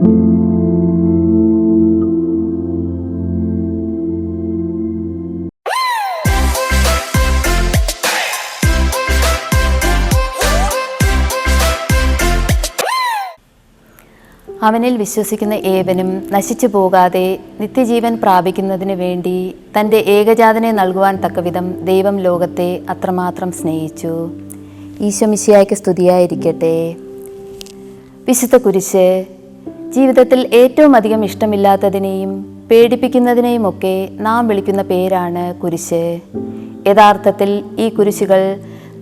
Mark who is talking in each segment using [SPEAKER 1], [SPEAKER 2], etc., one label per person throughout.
[SPEAKER 1] അവനിൽ വിശ്വസിക്കുന്ന ഏവനും നശിച്ചു പോകാതെ നിത്യജീവൻ പ്രാപിക്കുന്നതിന് വേണ്ടി തൻ്റെ ഏകജാതനെ നൽകുവാൻ തക്കവിധം ദൈവം ലോകത്തെ അത്രമാത്രം സ്നേഹിച്ചു. ഈശോ മിശിഹായ്ക്ക് സ്തുതിയായിരിക്കട്ടെ. വിശുദ്ധ കുരിശ്. ജീവിതത്തിൽ ഏറ്റവും അധികം ഇഷ്ടമില്ലാത്തതിനെയും പേടിപ്പിക്കുന്നതിനെയുമൊക്കെ നാം വിളിക്കുന്ന പേരാണ് കുരിശ്. യഥാർത്ഥത്തിൽ ഈ കുരിശുകൾ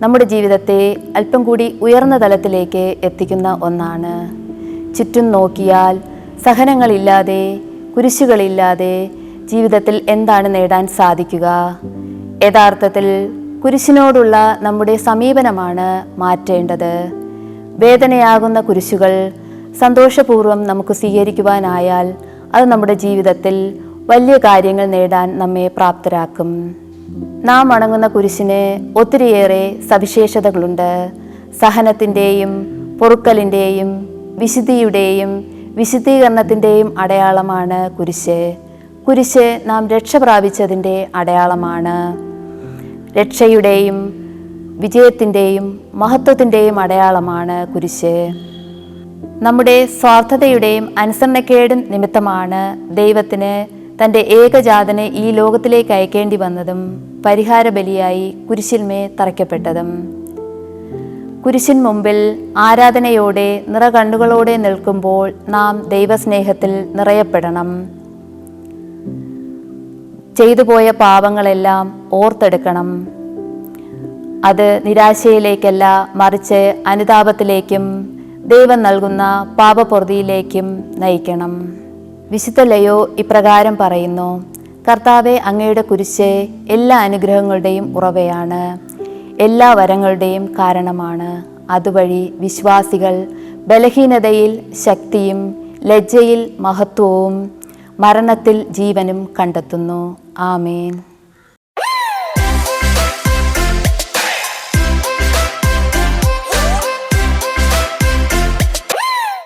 [SPEAKER 1] നമ്മുടെ ജീവിതത്തെ അല്പം കൂടി ഉയർന്ന തലത്തിലേക്ക് എത്തിക്കുന്ന ഒന്നാണ്. ചുറ്റും നോക്കിയാൽ സഹനങ്ങളില്ലാതെ, കുരിശുകളില്ലാതെ ജീവിതത്തിൽ എന്താണ് നേടാൻ സാധിക്കുക? യഥാർത്ഥത്തിൽ കുരിശിനോടുള്ള നമ്മുടെ സമീപനമാണ് മാറ്റേണ്ടത്. വേദനയാകുന്ന കുരിശുകൾ സന്തോഷപൂർവ്വം നമുക്ക് സ്വീകരിക്കുവാനായാൽ അത് നമ്മുടെ ജീവിതത്തിൽ വലിയ കാര്യങ്ങൾ നേടാൻ നമ്മെ പ്രാപ്തരാക്കും. നാം വണങ്ങുന്ന കുരിശിന് ഒത്തിരിയേറെ സവിശേഷതകളുണ്ട്. സഹനത്തിൻ്റെയും പൊറുക്കലിൻ്റെയും വിശുദ്ധിയുടെയും വിശുദ്ധീകരണത്തിൻ്റെയും അടയാളമാണ് കുരിശ്. കുരിശ് നാം രക്ഷ പ്രാപിച്ചതിൻ്റെ അടയാളമാണ്. രക്ഷയുടെയും വിജയത്തിൻ്റെയും മഹത്വത്തിൻ്റെയും അടയാളമാണ് കുരിശ്. നമ്മുടെ സ്വാർത്ഥതയുടെയും അനുസരണക്കേട് നിമിത്തമാണ് ദൈവത്തിന് തൻ്റെ ഏകജാതനെ ഈ ലോകത്തിലേക്ക് അയക്കേണ്ടി വന്നതും പരിഹാര ബലിയായി കുരിശിന്മേൽ തറയ്ക്കപ്പെട്ടതും. കുരിശിൻ മുമ്പിൽ ആരാധനയോടെ നിറകണ്ണുകളോടെ നിൽക്കുമ്പോൾ നാം ദൈവസ്നേഹത്തിൽ നിറയപ്പെടണം. ചെയ്തുപോയ പാപങ്ങളെല്ലാം ഓർത്തെടുക്കണം. അത് നിരാശയിലേക്കല്ല, മറിച്ച് അനുതാപത്തിലേക്കും ദൈവം നൽകുന്ന പാപപൊറുതിയിലേക്കും നയിക്കണം. വിശുദ്ധ ലയോ ഇപ്രകാരം പറയുന്നു: കർത്താവേ, അങ്ങയുടെ കുരിശ് എല്ലാ അനുഗ്രഹങ്ങളുടെയും ഉറവയാണ്, എല്ലാ വരങ്ങളുടെയും കാരണമാണ്. അതുവഴി വിശ്വാസികൾ ബലഹീനതയിൽ ശക്തിയും ലജ്ജയിൽ മഹത്വവും മരണത്തിൽ ജീവനും കണ്ടെത്തുന്നു. ആമേൻ.